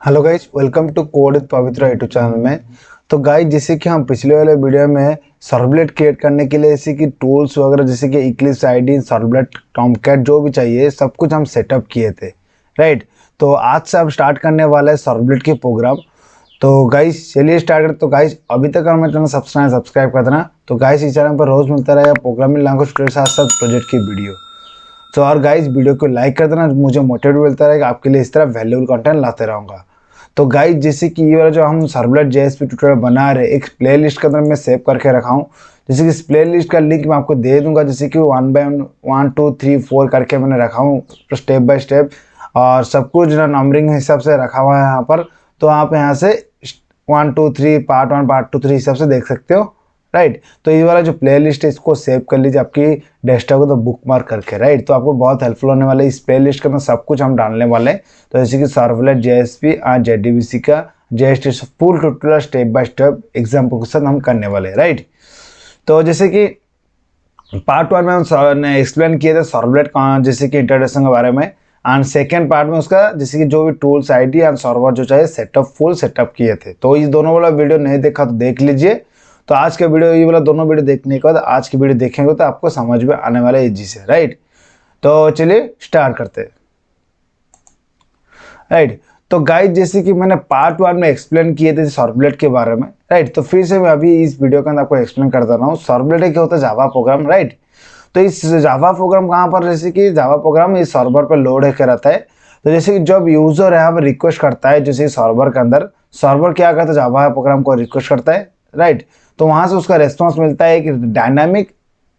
Hello guys, welcome to code with Pavitra YouTube channel में। तो guys, जैसे कि हम पिछले वाले वीडियो में सर्वलेट क्रिएट करने के लिए जैसे कि टूल्स वगैरह जैसे कि इक्लिप्स आईडी, सर्वलेट, टॉमकैट जो भी चाहिए सब कुछ हम सेटअप किए थे, राइट। तो आज से हम स्टार्ट करने वाले हैं सर्वलेट के प्रोग्राम। तो गाइज चलिए स्टार्ट करते। तो गाइज अभी तक हमारे चैनल सब्सक्राइब कर देना। तो गाइज इस चैनल पर रोज मिलता रहेगा प्रोग्रामिंग लैंग्वेज के साथ साथ प्रोजेक्ट की वीडियो। तो और गाइज वीडियो को लाइक कर देना, मुझे मोटिवेट मिलता रहेगा, आपके लिए इस तरह वैल्यूबल कंटेंट लाते रहूँगा। तो गाइज जैसे कि ये वाला जो हम सर्वलेट जेएसपी ट्यूटोरियल बना रहे, एक प्लेलिस्ट के अंदर मैं सेव करके रखा हूँ। जैसे कि इस प्लेलिस्ट का लिंक मैं आपको दे दूंगा, जैसे कि 1 बाय 1 2 3 4 करके मैंने रखा हूँ स्टेप बाय स्टेप, और सब कुछ ना नंबरिंग हिसाब से रखा हुआ है यहाँ पर। तो आप यहाँ से 1 2 3 पार्ट 1 पार्ट 2 3 हिसाब से देख सकते हो, राइट। तो ये वाला जो प्लेलिस्ट है इसको सेव कर लीजिए आपकी डेस्कटॉप को, तो बुक मार्क करके, राइट। तो आपको बहुत हेल्पफुल होने वाला है। इस प्लेलिस्ट के अंदर सब कुछ हम डालने वाले हैं। तो जैसे कि सर्वलेट जेएसपी और जेडीबीसी का JST full tutorial step by step example के साथ हम करने वाले हैं, राइट। तो जैसे कि पार्ट 1 में हम एक्सप्लेन किए थे सर्वलेट का जैसे कि इंट्रोडक्शन के बारे में, एंड सेकेंड पार्ट में उसका जैसे कि जो भी टूल्स आईडी एंड सर्वर जो चाहिए सेटअप फुल सेटअप किए थे। तो ये दोनों वाला वीडियो नहीं देखा तो देख लीजिए। तो आज का वीडियो, ये वाला दोनों वीडियो देखने के बाद आज की वीडियो देखेंगे तो आपको समझ में आने वाला है इजी से, राइट। तो चलिए स्टार्ट करते हैं, राइट। तो गाइड जैसे कि मैंने पार्ट 1 में एक्सप्लेन किए थे सर्वलेट के बारे में, राइट। तो फिर से मैं अभी इस वीडियो के अंदर आपको एक्सप्लेन कर दे रहा हूँ। सर्वलेट क्या होता है? Java program, right. तो इस जावा प्रोग्राम कहाँ पर, जैसे कि जावा प्रोग्राम इस सर्वर पर लोड होकर रहता है। तो जैसे कि जब यूजर यहाँ पर रिक्वेस्ट करता है, जैसे सर्वर के अंदर सर्वर क्या करता है, जावा प्रोग्राम को रिक्वेस्ट करता है, राइट। तो वहां से उसका रेस्पॉन्स मिलता है कि डायनामिक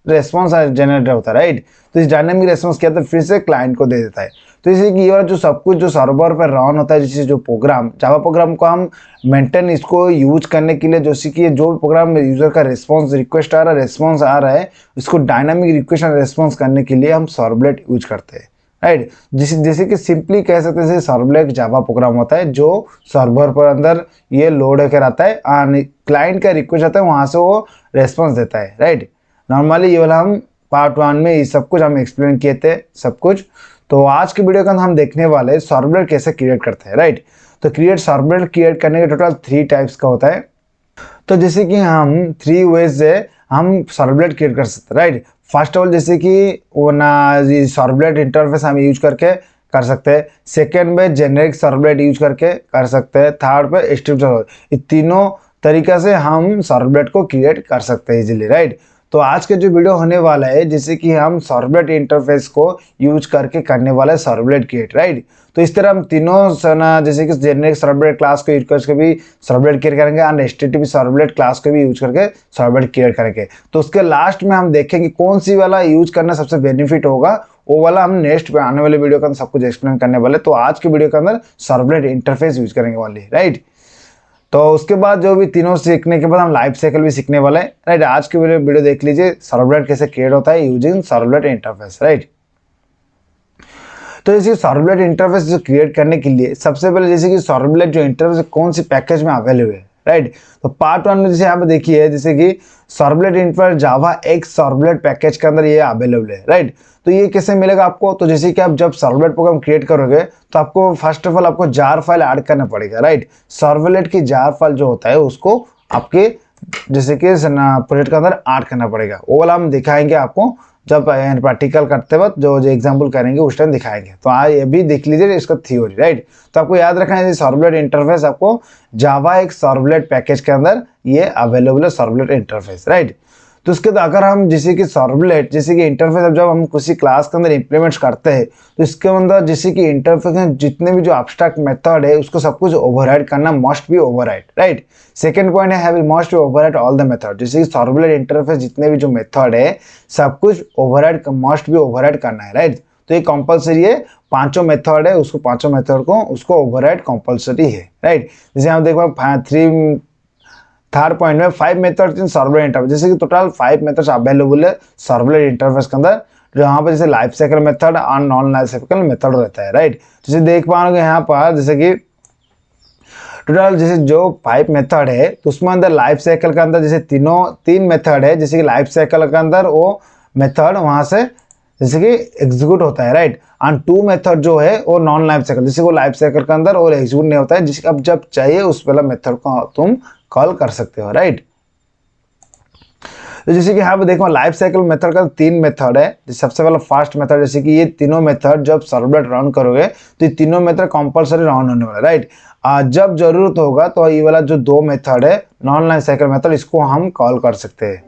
रेस्पॉन्स जनरेट होता है, राइट। तो इस डायनामिक रेस्पॉन्स क्या होता है, फिर से क्लाइंट को दे देता है। तो इसी की ये जो सब कुछ जो सर्वर पर रन होता है, जैसे जो प्रोग्राम जावा प्रोग्राम को हम मेंटेन इसको यूज करने के लिए, जैसे कि जो प्रोग्राम में यूजर का रेस्पॉन्स रिक्वेस्ट आ रहा है, रेस्पॉन्स आ रहा है, इसको डायनामिक रिक्वेस्ट एंड रेस्पॉन्स करने के लिए हम सर्वलेट यूज करते हैं, राइट। जैसे कि सिंपली कह सकते हैं सर्वलेट जावा प्रोग्राम होता है जो सर्वर पर अंदर ये लोड होकर आता है, क्लाइंट का रिक्वेस्ट आता है, वहां से वो रेस्पॉन्स देता है, राइट। नॉर्मली ये वाला हम पार्ट 1 में ये सब कुछ हम एक्सप्लेन किए थे सब कुछ। तो आज के वीडियो के अंदर हम देखने वाले सर्वलेट कैसे क्रिएट करते हैं, राइट। तो सर्वलेट क्रिएट करने के टोटल 3 टाइप्स का होता है। तो जैसे कि हम 3 वेज से हम सर्वलेट क्रिएट कर सकते हैं, राइट। फर्स्ट ऑफ ऑल जैसे कि वो ना सर्वलेट इंटरफेस हम यूज करके कर सकते हैं। सेकेंड में जेनेरिक सर्वलेट यूज करके कर सकते हैं। थर्ड पे स्ट्रिप सर्वलेट। ये तीनों तरीका से हम सर्वलेट को क्रिएट कर सकते हैं इजीली, राइट। तो आज का जो वीडियो होने वाला है, जैसे कि हम सर्वलेट इंटरफेस को यूज करके करने वाला है सर्वलेट क्रिएट, राइट। तो इस तरह हम तीनों ना जैसे कि जेनेरिक सर्वलेट क्लास को यूज करके भी सर्वलेट क्रिएट करेंगे, एंड एचटीटीपी सर्वलेट क्लास को भी यूज करके सर्वलेट क्रिएट करेंगे। तो उसके लास्ट में हम देखेंगे कौन सी वाला यूज करना सबसे बेनिफिट होगा, वो वाला हम नेक्स्ट पे आने वाले वीडियो के अंदर सब कुछ एक्सप्लेन करने वाले। तो आज के वीडियो के अंदर सर्वलेट इंटरफेस यूज करेंगे वाली, राइट। तो उसके बाद जो भी तीनों सीखने के बाद हम लाइफ साइकिल भी सीखने वाले हैं, राइट। आज के वीडियो देख लीजिए सर्वलेट कैसे क्रिएट होता है यूजिंग सर्वलेट इंटरफेस, राइट। तो जैसे सर्वलेट इंटरफेस जो क्रिएट करने के लिए सबसे पहले जैसे कि सर्वलेट जो इंटरफेस कौन सी पैकेज में अवेलेबल है, राइट। तो पार्ट 1 में जैसे यहाँ पे देखिए, जैसे कि सर्वलेट इंटरफेस जावा एक सर्वलेट पैकेज के अंदर ये अवेलेबल है, राइट। तो ये कैसे मिलेगा आपको? तो जैसे कि आप जब सर्वलेट प्रोग्राम क्रिएट करोगे तो आपको फर्स्ट ऑफ ऑल आपको जार फाइल ऐड करना पड़ेगा, राइट। सर्वलेट की जार फाइल जो होता है उसको आपके जैसे कि प्रोजेक्ट के अंदर ऐड करना पड़ेगा। वो वाला हम दिखाएंगे आपको जब प्रैक्टिकल करते वक्त, जो एग्जाम्पल करेंगे उस टाइम दिखाएंगे। तो ये भी देख लीजिए इसका थ्योरी, राइट। तो आपको याद रखना है सर्वलेट इंटरफेस आपको जावा एक सर्वलेट पैकेज के अंदर ये अवेलेबल है सर्वलेट इंटरफेस, राइट। तो उसके बाद अगर हम जैसे कि सर्वलेट जैसे कि इंटरफेस अब जब हम किसी क्लास के अंदर इंप्लीमेंट करते हैं तो इसके अंदर जैसे कि इंटरफेस में जितने भी जो एब्स्ट्रैक्ट मेथड है उसको सब कुछ ओवरराइड करना must be override, right. Second point है have must be override all the method. जैसे कि सर्वलेट इंटरफेस जितने भी जो मेथड है सब कुछ ओवरराइड मस्ट बी ओवरराइड करना है, राइट। तो ये कंपलसरी है, पांचों मेथड है उसको पांचों मेथड को उसको ओवरराइड कंपलसरी है, राइट। जैसे हम देखो थर्ड पॉइंट में 5 मेथड्स इन सर्वलेट इंटरफेस, जैसे कि टोटल 5 मेथड्स अवेलेबल है सर्वलेट इंटरफेस के अंदर, जो यहाँ पर जैसे लाइफ साइकिल मेथड और नॉन लाइफ साइकिल मेथड रहता है, राइट। जैसे देख पाओगे यहाँ पर जैसे कि टोटल जैसे जो 5 मेथड है तो उसमें अंदर लाइफ साइकिल के अंदर जैसे तीन मेथड है, जैसे कि लाइफ साइकिल के अंदर वो मेथड वहां से जैसे कि एग्जीक्यूट होता है, राइट। एंड टू मेथड जो है वो नॉन लाइफ साइकिल, जैसे वो लाइफ साइकिल के अंदर और एग्जीक्यूट नहीं होता है, जिसका अब जब चाहिए उस वाला मेथड को तुम कॉल कर सकते हो, राइट। तो जैसे कि यहाँ पे देखो लाइफ साइकिल मेथड का 3 मेथड है। सबसे पहला फर्स्ट मेथड, जैसे कि ये तीनों मेथड जब सर्वलेट रन करोगे तो ये तीनों मेथड कंपलसरी रन होने वाला, राइट। जब जरूरत होगा तो ये वाला जो 2 मेथड है नॉन लाइफ साइकिल मेथड, इसको हम कॉल कर सकते हैं,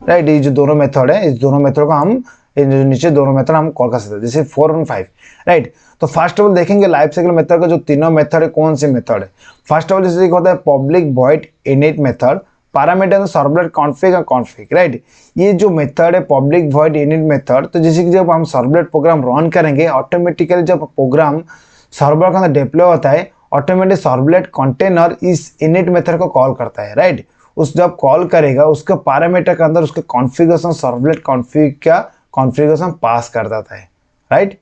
राइट। ये जो दोनों मेथड है, इस दोनों मेथड को हम नीचे दोनों मेथड हम कॉल कर सकते हैं, जैसे 4 और 5, राइट। तो फर्स्ट ऑफ ऑल देखेंगे लाइफ साइकिल मेथड का जो तीनों मेथड है कौन से मेथड है। फर्स्ट ऑफ ऑल जैसे होता है public void init method, parameter servlet config और कॉन्फ़िग, राइट। ये जो मेथड है पब्लिक वॉइड इनिट मेथड, तो जैसे कि जब हम सर्वलेट प्रोग्राम रन करेंगे ऑटोमेटिकली जब प्रोग्राम सर्वर के अंदर डिप्लॉय होता है ऑटोमेटिक सर्वलेट कंटेनर इस इनिट मेथड को कॉल करता है, राइट। उस जब कॉल करेगा उसके पैरामीटर के अंदर उसके कॉन्फ़िगरेशन सर्वलेट कॉन्फ़िग का कॉन्फ़िगरेशन पास कर देता है, राइट।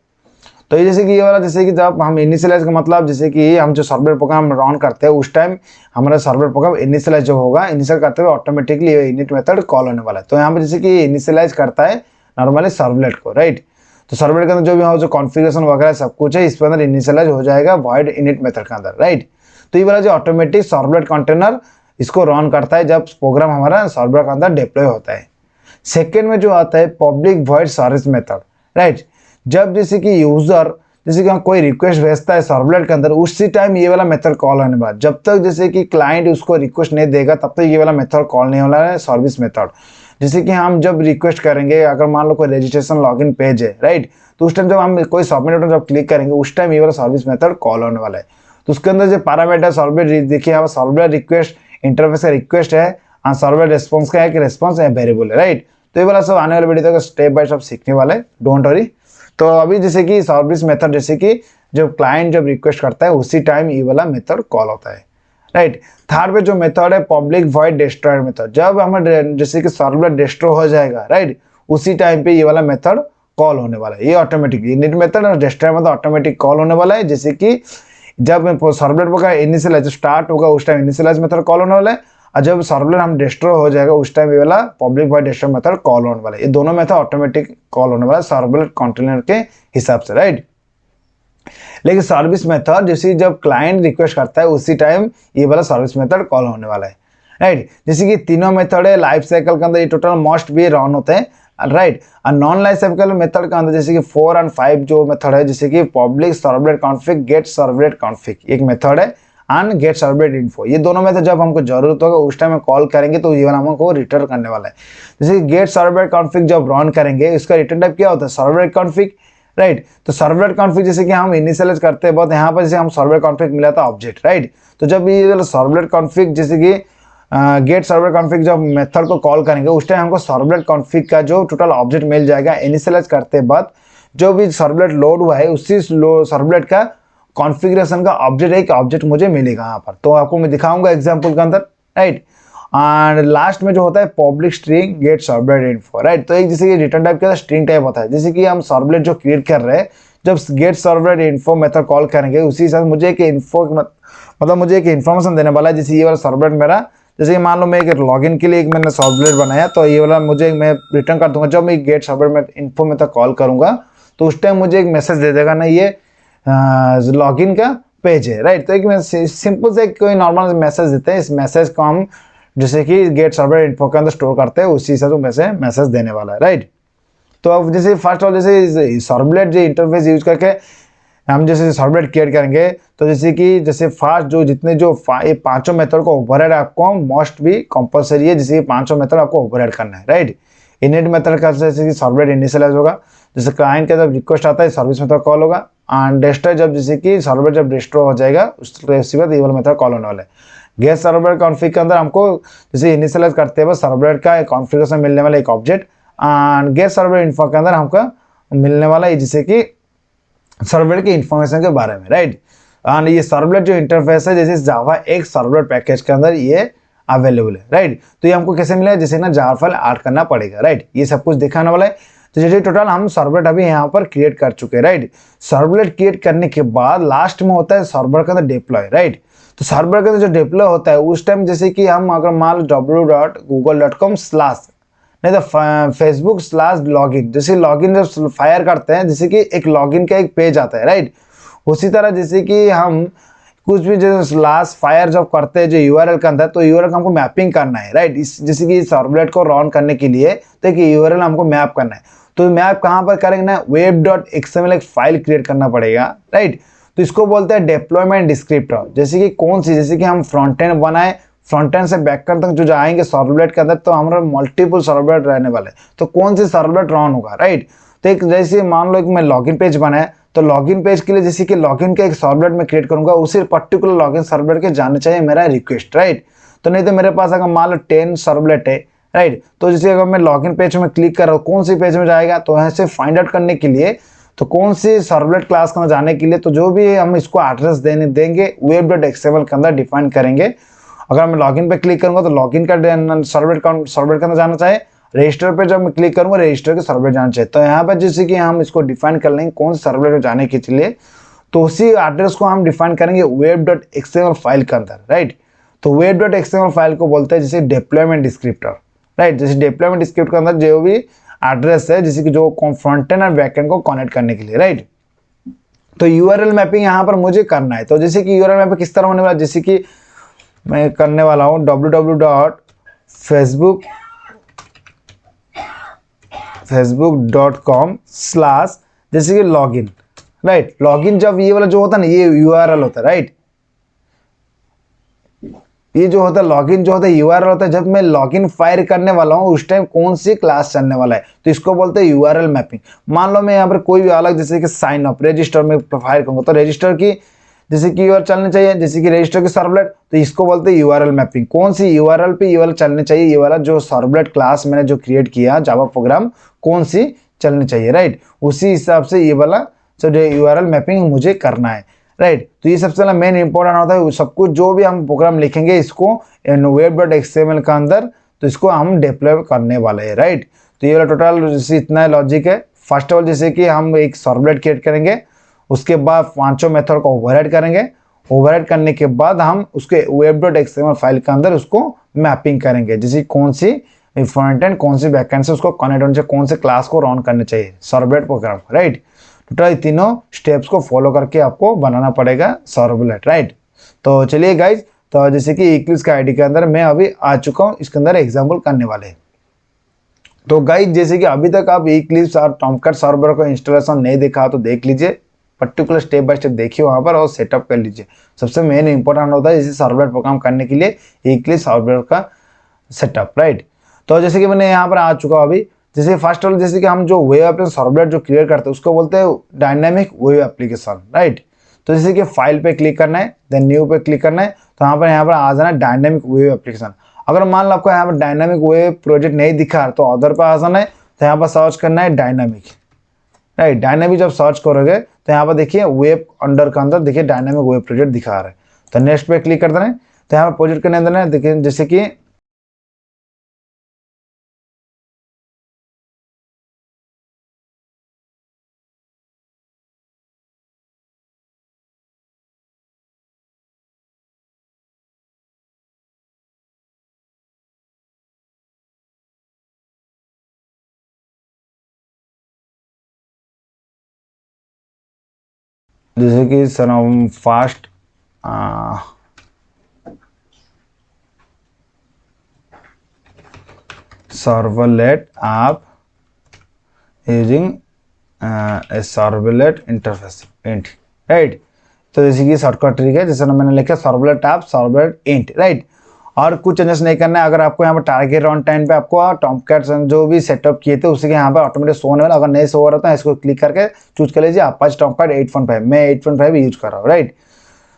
तो ये जैसे कि ये वाला जैसे कि जब हम इनिशियलाइज का मतलब जैसे कि हम जो सर्वलेट प्रोग्राम रन करते हैं उस टाइम हमारा सर्वलेट प्रोग्राम इनिशियलाइज जो होगा, इनिशियल करते हुए ऑटोमेटिकली ये इनिट मेथड कॉल होने वाला है। तो यहाँ पे जैसे कि इनिशियलाइज करता है नॉर्मली सर्वलेट को, राइट। तो सर्वलेट के अंदर जो भी हो जो कॉन्फ़िगरेशन वगैरह सब कुछ है इसके अंदर इनिशियलाइज हो जाएगा वॉइड इनिट मेथड के अंदर, राइट। तो ये वाला जो ऑटोमेटिक सर्वलेट कंटेनर इसको रन करता है जब प्रोग्राम हमारा सर्वर के अंदर डिप्लॉय होता है। सेकेंड में जो आता है public void service method, right. जब जैसे कि यूजर जैसे कि हम कोई रिक्वेस्ट भेजता है सर्वलेट के अंदर उसी टाइम ये वाला मेथड कॉल होने वाला, जब तक जैसे कि क्लाइंट उसको रिक्वेस्ट नहीं देगा तब तक ये वाला मेथड कॉल नहीं होना है, सर्विस मेथड। जैसे कि हम जब रिक्वेस्ट करेंगे अगर मान लो कोई रजिस्ट्रेशन लॉगिन पेज है, राइट, तो उस टाइम जब हम कोई सबमिट बटन जब क्लिक करेंगे उस टाइम ये वाला सर्विस मेथड कॉल होने वाला है। तो उसके अंदर जो पैरामीटर सर्वलेट देखिए यहाँ सर्वलेट रिक्वेस्ट इंटरफेस का रिक्वेस्ट है और सर्वलेट रिस्पॉन्स का है कि रिस्पॉन्स है वेरिएबल है, राइट। तो ये वाला सब आने वाले वीडियो तक स्टेप बाय स्टेप सीखने वाले, डोंट वरी। तो अभी जैसे कि सर्विस मेथड जैसे कि जब क्लाइंट जब रिक्वेस्ट करता है उसी टाइम ये वाला मेथड कॉल होता है, राइट। थर्ड पे जो मेथड है पब्लिक वॉइड डिस्ट्रॉय मेथड, जब हमें जैसे कि सर्वलेट डिस्ट्रॉय हो जाएगा, राइट, उसी टाइम पे ये वाला मेथड कॉल होने वाला है। ये ऑटोमेटिक इनिट मेथड और डिस्ट्रॉय मेथड ऑटोमेटिक कॉल होने वाला है। जैसे कि जब सर्वलेट का इनिशियलाइज स्टार्ट होगा उस टाइम इनिशियलाइज मेथड कॉल होने वाला है और जब सर्वलेट हम डिस्ट्रॉय हो जाएगा उस टाइम ये वाला public void destroy method call होने वाला है। ये दोनों मेथड ऑटोमेटिक कॉल होने वाला है सर्वलेट कंटेनर के हिसाब से, राइट। लेकिन सर्विस मेथड जैसे जब क्लाइंट रिक्वेस्ट करता है उसी टाइम ये वाला सर्विस मेथड कॉल होने वाला है, राइट। जैसे कि तीनों मेथड है लाइफ साइकिल के अंदर ये टोटल मस्ट भी रन होते हैं, राइट। और नॉन लाइफ साइकिल मेथड के अंदर जैसे कि 4 और 5 जो मेथड है जैसे कि public servlet config gate servlet config एक मेथड है एंड गेट सर्वलेट इन्फो, ये दोनों में तो जब हमको जरूरत होगा उस टाइम में कॉल करेंगे तो ये वाला हमको रिटर्न करने वाला है। जैसे गेट सर्वलेट कॉन्फ़िग जब रन करेंगे इसका रिटर्न टाइप क्या होता है सर्वलेट कॉन्फ़िग, राइट। तो सर्वलेट कॉन्फ़िग जैसे कि हम इनिशियलाइज करते हैं बहुत यहाँ पर जैसे हम सर्वलेट कॉन्फ़िग मिला था ऑब्जेक्ट, राइट। तो जब ये सर्वलेट कॉन्फ़िग जैसे कि गेट सर्वलेट कॉन्फ़िग जब मेथड को कॉल करेंगे उस टाइम हमको सर्वलेट कॉन्फ़िग का जो टोटल ऑब्जेक्ट मिल जाएगा। इनिशियलाइज करते बाद जो भी सर्वलेट लोड हुआ है उसी सर्वलेट का कॉन्फ़िगरेशन का ऑब्जेक्ट एक ऑब्जेक्ट मुझे मिलेगा यहाँ पर, तो आपको मैं दिखाऊंगा एग्जाम्पल के अंदर, राइट। एंड लास्ट में जो होता है public string gate servlet info, right. तो एक जैसे कि रिटर्न टाइप का स्ट्रिंग टाइप होता है, जैसे कि हम सर्वलेट जो क्रिएट कर रहे हैं जब gate servlet info method call करेंगे उसी हिसाब से मुझे एक इन्फो मतलब मुझे एक इन्फॉर्मेशन देने वाला है। जैसे ये वाला सर्वलेट मेरा जैसे कि मान लो मैं एक लॉगिन के लिए एक मैंने सर्वलेट बनाया तो ये वाला मुझे मैं रिटर्न कर दूंगा जब मैं गेट सर्वलेट में इन्फो मेथड कॉल करूंगा तो उस टाइम मुझे एक मैसेज दे देगा ना ये लॉगिन का पेज है, राइट। तो एक सिंपल से कोई नॉर्मल मैसेज देते हैं, इस मैसेज को हम जैसे कि गेट सर्वलेट इन्फो के अंदर स्टोर करते हैं उसी हिसाब से मैसेज देने वाला है, राइट। तो अब जैसे फर्स्ट ऑफ जैसे सर्वलेट जो इंटरफेस यूज करके हम जैसे सर्वलेट क्रिएट करेंगे तो जैसे फर्स्ट जो जितने जो ये पांचों मेथड को ओवरराइड आपको मोस्ट भी कंपलसरी है, जैसे पांचों मेथड आपको ओवरराइड करना है, राइट। इनिट मेथड का जैसे कि सर्वलेट इनिशियलाइज होगा, जैसे क्लाइंट का जब रिक्वेस्ट आता है सर्विस मेथड कॉल होगा एंड डिस्ट्रॉय जब जैसे कि सर्वलेट जब डिस्ट्रॉय हो जाएगा उसके बाद ये वाला मेथड कॉल होने वाला है। गेट सर्वलेट कॉन्फ़िग के अंदर हमको जैसे इनिशियलाइज करते हैं सर्वलेट का कॉन्फ़िगरेशन मिलने वाला एक object and gate servlet info के अंदर हमको मिलने वाला है जैसे कि सर्वलेट की इन्फॉर्मेशन के बारे में, राइट। एंड ये सर्वलेट जो इंटरफेस है जैसे जावा एक सर्वलेट पैकेज के अंदर ये अवेलेबल है, राइट। तो ये हमको कैसे मिला जैसे ना जावा फाइल ऐड करना पड़ेगा, राइट। ये सब कुछ दिखाने वाला है। तो जैसे टोटल हम सर्वलेट अभी यहाँ पर क्रिएट कर चुके हैं, राइट। सर्वलेट क्रिएट करने के बाद लास्ट में होता है सर्वर के अंदर डिप्लॉय, राइट। तो सर्वर के अंदर जो डिप्लॉय होता है उस टाइम जैसे कि हम अगर मान लो www.google.com/ नहीं तो फेसबुक स्लैश लॉगिन, जैसे लॉगिन जब फायर करते हैं जैसे कि एक लॉगिन का एक पेज आता है, राइट। उसी तरह जैसे कि हम कुछ भी जो स्लैश फायर जब करते हैं जो यूआरएल के अंदर, तो यूआरएल को हमको मैपिंग करना है, राइट। इस जैसे कि सर्वलेट को रन करने के लिए तो एक यूआरएल हमको मैप करना है, तो मैप कहाँ पर करेंगे ना, web.xml एक फाइल क्रिएट करना पड़ेगा, राइट। तो इसको बोलते हैं डिप्लॉयमेंट डिस्क्रिप्टर। जैसे कि कौन सी, जैसे कि हम फ्रंट एंड बनाए, फ्रंट एंड से बैक एंड तक जो जाएंगे सर्वलेट के अंदर, तो हमारा मल्टीपल सर्वलेट रहने वाले, तो कौन सी सर्वलेट रन होगा, राइट। तो एक जैसे मान लो कि मैं लॉगिन पेज बनाया, तो लॉगिन पेज के लिए जैसे कि लॉगिन का एक सर्वलेट में क्रिएट करूंगा, उसी पर्टिकुलर लॉगिन सर्वलेट के जाने चाहिए मेरा रिक्वेस्ट, राइट। तो नहीं तो मेरे पास अगर मान लो 10 सर्वलेट है, राइट, तो जैसे अगर मैं लॉगिन पेज में क्लिक कर रहा हूँ, कौन सी पेज में जाएगा, तो यहाँ से फाइंड आउट करने के लिए, तो कौन सी सर्वलेट क्लास का जाने के लिए, तो जो भी हम इसको एड्रेस देंगे web.xml के अंदर डिफाइन करेंगे। अगर मैं लॉगिन पे क्लिक करूंगा तो लॉगिन का सर्वलेट के अंदर जाना चाहिए, रजिस्टर पे जब मैं क्लिक करूंगा रजिस्टर के सर्वलेट जाना चाहिए। तो यहाँ पर जैसे कि हम इसको डिफाइन कर लेंगे कौन से सर्वलेट में जाने के लिए, तो उसी एड्रेस को हम डिफाइन करेंगे web.xml फाइल के अंदर, राइट। तो web.xml फाइल को बोलते हैं जैसे डिप्लॉयमेंट डिस्क्रिप्टर, राइट। जैसे डिप्लॉयमेंट डिस्क्रिप्टर के अंदर जो भी एड्रेस है जैसे कि जो फ्रंट एंड और बैक एंड को कनेक्ट करने के लिए, राइट। तो यूआरएल मैपिंग यहाँ पर मुझे करना है, तो जैसे कि यूआरएल मैपिंग किस तरह होने वाला, जैसे कि मैं करने वाला हूँ www.facebook.com/ जैसे कि लॉगिन, राइट। लॉगिन जब ये वाला जो होता है ना, ये यूआरएल होता है, राइट। ये जो होता है लॉगिन जो होता है यूआरएल होता है, जब मैं लॉगिन फायर करने वाला हूँ उस टाइम कौन सी क्लास चलने वाला है, तो इसको बोलते हैं यूआरएल मैपिंग। मान लो मैं यहाँ पर कोई भी अलग जैसे कि साइन अप रजिस्टर में फायर करूँगा, तो रजिस्टर की जैसे कि यूआरएल चलनी चाहिए, जैसे कि रजिस्टर की सर्वलेट, तो इसको बोलते हैं यूआरएल मैपिंग। कौन सी यूआरएल पे यूआरएल चलनी चाहिए, ये वाला जो सर्वलेट क्लास मैंने जो क्रिएट किया जावा प्रोग्राम, कौन सी चलनी चाहिए, राइट। उसी हिसाब से ये वाला जो यूआरएल मैपिंग मुझे करना है, राइट। तो ये सबसे पहले मेन इंपॉर्टेंट होता है, सब कुछ जो भी हम प्रोग्राम लिखेंगे इसको web.xml का अंदर, तो इसको हम डिप्लॉय करने वाले हैं, राइट। तो ये वाला टोटल जैसे इतना लॉजिक है। फर्स्ट ऑफ ऑल जैसे कि हम एक सर्वलेट क्रिएट करेंगे, उसके बाद पांचों मेथड को ओवरराइड करेंगे, ओवरराइड करने के बाद हम उसके web.xml फाइल के अंदर उसको मैपिंग करेंगे, जैसे कौन सी फ्रंट एंड कौन सी बैक एंड से उसको कनेक्ट होने चाहिए, कौन से क्लास को रन करने चाहिए सर्वलेट प्रोग्राम, राइट। टोटल तीनों स्टेप्स को फॉलो करके आपको बनाना पड़ेगा सर्वलेट, राइट। तो चलिए गाइज, तो जैसे कि इक्लिप्स के आईडी के अंदर मैं अभी आ चुका हूँ, इसके अंदर एग्जाम्पल करने वाले हैं। तो गाइज जैसे कि अभी तक आप इक्लिप्स और टॉमकैट सर्वर का इंस्टॉलेशन नहीं देखा तो देख लीजिए, पर्टिकुलर स्टेप बाय स्टेप देखिए वहाँ पर और सेटअप कर लीजिए। सबसे मेन इंपॉर्टेंट होता है जैसे सर्वलेट प्रोग्राम करने के लिए इक्लिप्स सर्वर का सेटअप, राइट। तो जैसे कि मैंने यहाँ पर आ चुका हूँ अभी, जैसे फर्स्ट ऑफ जैसे कि हम जो वेब एप्लीकेशन सर्वलेट जो क्रिएट करते हैं उसको बोलते हैं डायनामिक वेब एप्लीकेशन, राइट। तो जैसे कि फाइल पे क्लिक करना है, देन न्यू पे क्लिक करना है, तो यहाँ पर आ जाना है डायनामिक वेब एप्लीकेशन। अगर मान लो आपको यहाँ पर डायनामिक वेब प्रोजेक्ट नहीं दिखा तो अदर पे आ जाना है, तो यहाँ पर सर्च करना है डायनामिक, राइट। डायनामिक जब सर्च करोगे तो यहाँ पर देखिए वेब अंडर के अंदर देखिए डायनामिक वेब प्रोजेक्ट दिखा रहा है, तो नेक्स्ट पे क्लिक कर देना है, तो यहाँ पर प्रोजेक्ट के अंदर देखिए जैसे कि सर हम फास्ट सर्वलेट ऐप यूजिंग ए सर्वलेट इंटरफेस इंट, राइट। तो जैसे कि शॉर्टकट ट्रिक है, जैसे मैंने लिखा servlet app servlet int, right. और कुछ चेंजेस नहीं करना है। अगर आपको यहाँ पर टारगेट रन टाइम पे आपको टॉमकैट जो भी सेटअप किए थे उसी के यहाँ पर ऑटोमेटिक शो होने वाला, अगर नहीं शो हो रहा था इसको क्लिक करके चूज कर लीजिए अपाचे टॉमकैट 8.5, मैं 8.5 यूज कर रहा हूँ, राइट।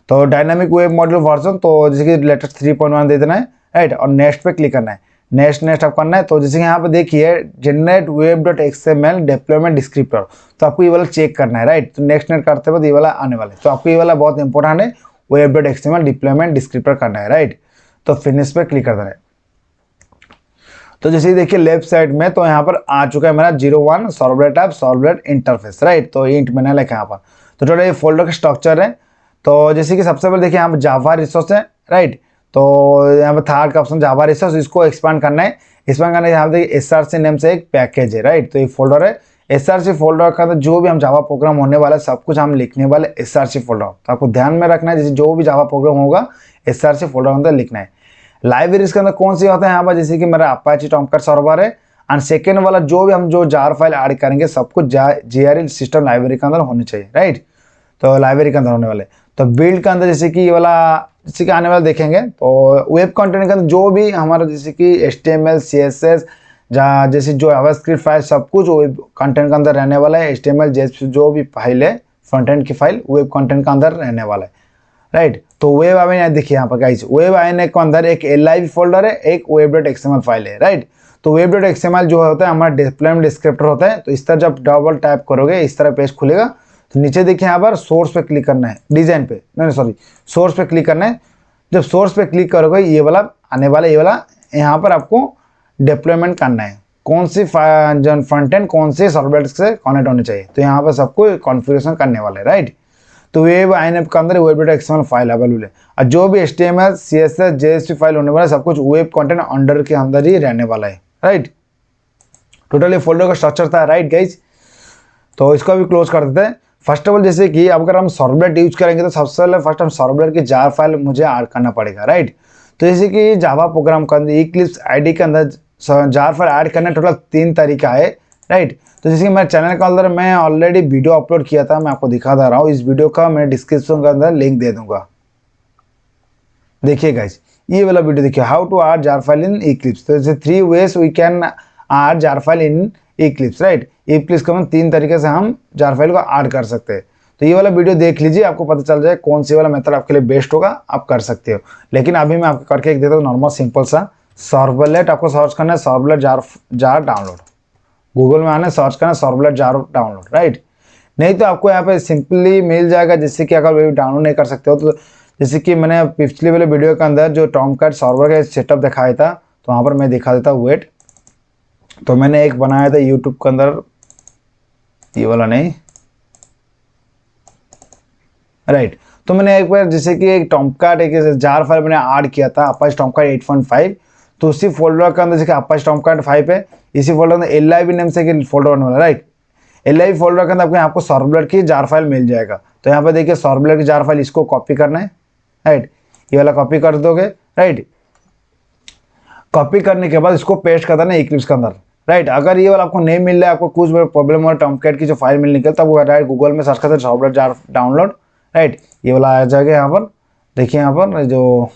तो डायनामिक वेब मॉड्यूल वर्जन, तो जैसे कि लेटेस्ट 3.1 दे देना है, राइट। और नेक्स्ट पे क्लिक करना है, नेक्स्ट आप करना है। तो जैसे कि यहाँ पे देखिए जनरेट web.xml डिप्लॉयमेंट डिस्क्रिप्टर, तो आपको ये वाला चेक करना है, राइट। तो नेक्स्ट करते वक्त ये वाला आने वाला है, तो आपको ये वाला बहुत इंपॉर्टेंट है, web.xml डिप्लॉयमेंट डिस्क्रिप्टर करना है, राइट। तो फिनिश पे क्लिक कर देना है। तो जैसे देखिए लेफ्ट साइड में तो यहाँ पर आ चुका है मेरा 01 servlet app servlet interface, right. तो इंट मैंने लिखा यहाँ पर। तो टोटल ये फोल्डर का स्ट्रक्चर है। तो जैसे कि सबसे पहले देखिए यहाँ पर जावा रिसोर्स है, राइट। तो यहाँ पर थर्ड का ऑप्शन जावा रिसोर्स, इसको एक्सपांड करना है। इसमें करना यहाँ पे देखिए SRC नेम से एक पैकेज है, राइट। तो एक फोल्डर है SRC फोल्डर का, तो जो भी हम जावा प्रोग्राम होने वाला है सब कुछ हम लिखने वाले SRC फोल्डर। तो आपको ध्यान में रखना है, जैसे जो भी जावा प्रोग्राम होगा SRC फोल्डर के अंदर लिखना है। लाइब्रेरीज के अंदर कौन सी होता है यहाँ पर, जैसे कि मेरा अपाची टॉमकैट सर्वर है, एंड सेकेंड वाला जो भी हम जो जार फाइल ऐड करेंगे सब कुछ JRE सिस्टम लाइब्रेरी के अंदर होने चाहिए, राइट। तो लाइब्रेरी के अंदर होने वाले। तो बिल्ड के अंदर जैसे कि ये वाला, जैसे कि आने वाला देखेंगे, तो वेब कंटेंट के अंदर जो भी हमारा जैसे कि HTML CSS जैसे जो जावास्क्रिप्ट फाइल सब कुछ वेब कंटेंट के अंदर रहने वाला है। HTML JS जो भी फाइल है फ्रंट एंड की फाइल वेब कंटेंट के अंदर रहने वाला है, राइट। तो वेब आईएनए देखिए यहाँ पर गाइस, वेब आईएनए के अंदर एक LIV फोल्डर है, एक web.xml फाइल है, राइट। तो web.xml जो होता है हमारा डिप्लॉयमेंट डिस्क्रिप्टर होता है। तो इस तरह जब डबल टैप करोगे इस तरह पेज खुलेगा। तो नीचे देखिए यहाँ पर सोर्स पे क्लिक करना है, डिजाइन पे नहीं सॉरी सोर्स पे क्लिक करना है। जब सोर्स पे क्लिक करोगे ये वाला आने वाला, ये वाला यहाँ पर आपको डिप्लॉयमेंट करना है, कौन सी फ्रंट एंड कौन से सर्वलेट से कनेक्ट होने चाहिए। तो यहाँ पर सबको कॉन्फ़िगरेशन करने वाला है, राइट। तो वेब आईएनए के अंदर web.xml फाइल अवेलेबल है, और जो भी HTML CSS JSP फाइल होने वाला है सब कुछ वेब कंटेंट अंडर के अंदर ही रहने वाला है, राइट। टोटली फोल्डर का स्ट्रक्चर था, राइट गाइज। तो इसको भी क्लोज कर देते हैं। फर्स्ट ऑफ ऑल जैसे कि अगर हम सर्वलेट यूज करेंगे तो सबसे पहले फर्स्ट हम सर्वलेट की जार फाइल मुझे ऐड करना पड़ेगा, राइट। तो जैसे कि जावा प्रोग्राम के अंदर इक्लिप्स आईडी के अंदर जार फाइल ऐड करना टोटल 3 तरीका है, राइट। तो जैसे कि मेरे चैनल के अंदर मैं ऑलरेडी वीडियो अपलोड किया था, मैं आपको दिखा दे रहा हूँ। इस वीडियो का मैं डिस्क्रिप्शन के अंदर लिंक दे दूंगा, देखिए गाइज ये वाला वीडियो देखिए, how to add jar file in Eclipse. तो जैसे 3 ways we can add jar file in Eclipse, right. Eclipse का 3 तरीके से हम जार फाइल को ऐड कर सकते हैं। तो ये वाला वीडियो देख लीजिए, आपको पता चल जाए कौन सी वाला मेथड आपके लिए बेस्ट होगा, आप कर सकते हो। लेकिन अभी मैं आपको करके एक देता हूँ नॉर्मल सिंपल सा। सर्वलेट आपको सर्च करना है, सर्वलेट जार डाउनलोड, गूगल में आना है, सर्च करना सर्वलेट जार डाउनलोड, राइट। नहीं तो आपको यहाँ पे सिंपली मिल जाएगा। जैसे कि अगर वे डाउनलोड नहीं कर सकते हो तो जैसे कि मैंने पिछले वाले वीडियो के अंदर जो टॉमकैट सर्वर का सेटअप दिखाया था, तो वहाँ पर मैं दिखा देता हूँ, वेट। तो मैंने एक बनाया था यूट्यूब के अंदर, ये वाला नहीं, राइट। तो मैंने एक बार जैसे कि एक टॉमकैट एक जार फाइल मैंने ऐड किया था अपाचे टॉमकैट 8.5। तो उसी फोल्डर के अंदर जैसे अपाचे टॉमकैट 5 है, इसी फोल्डर में LIV नेम से एक फोल्डर होने वाला, राइट। LIV फोल्डर के अंदर आपको सर्वलेट की जार फाइल मिल जाएगा। तो यहाँ पे देखिए सर्वलेट की जार फाइल, इसको कॉपी करना है, राइट। ये वाला कॉपी कर दोगे, राइट। कॉपी करने के बाद इसको पेस्ट कर देना इक्लिप्स के अंदर, राइट। अगर ये वाला आपको नहीं मिल रहा है, आपको कुछ प्रॉब्लम हो टॉमकैट की जो फाइल मिल निकलता है, वो डायरेक्ट गूगल में सर्च करते सर्वलेट जार डाउनलोड, राइट। ये वाला आ जाएगा यहाँ पर, देखिए यहाँ पर जो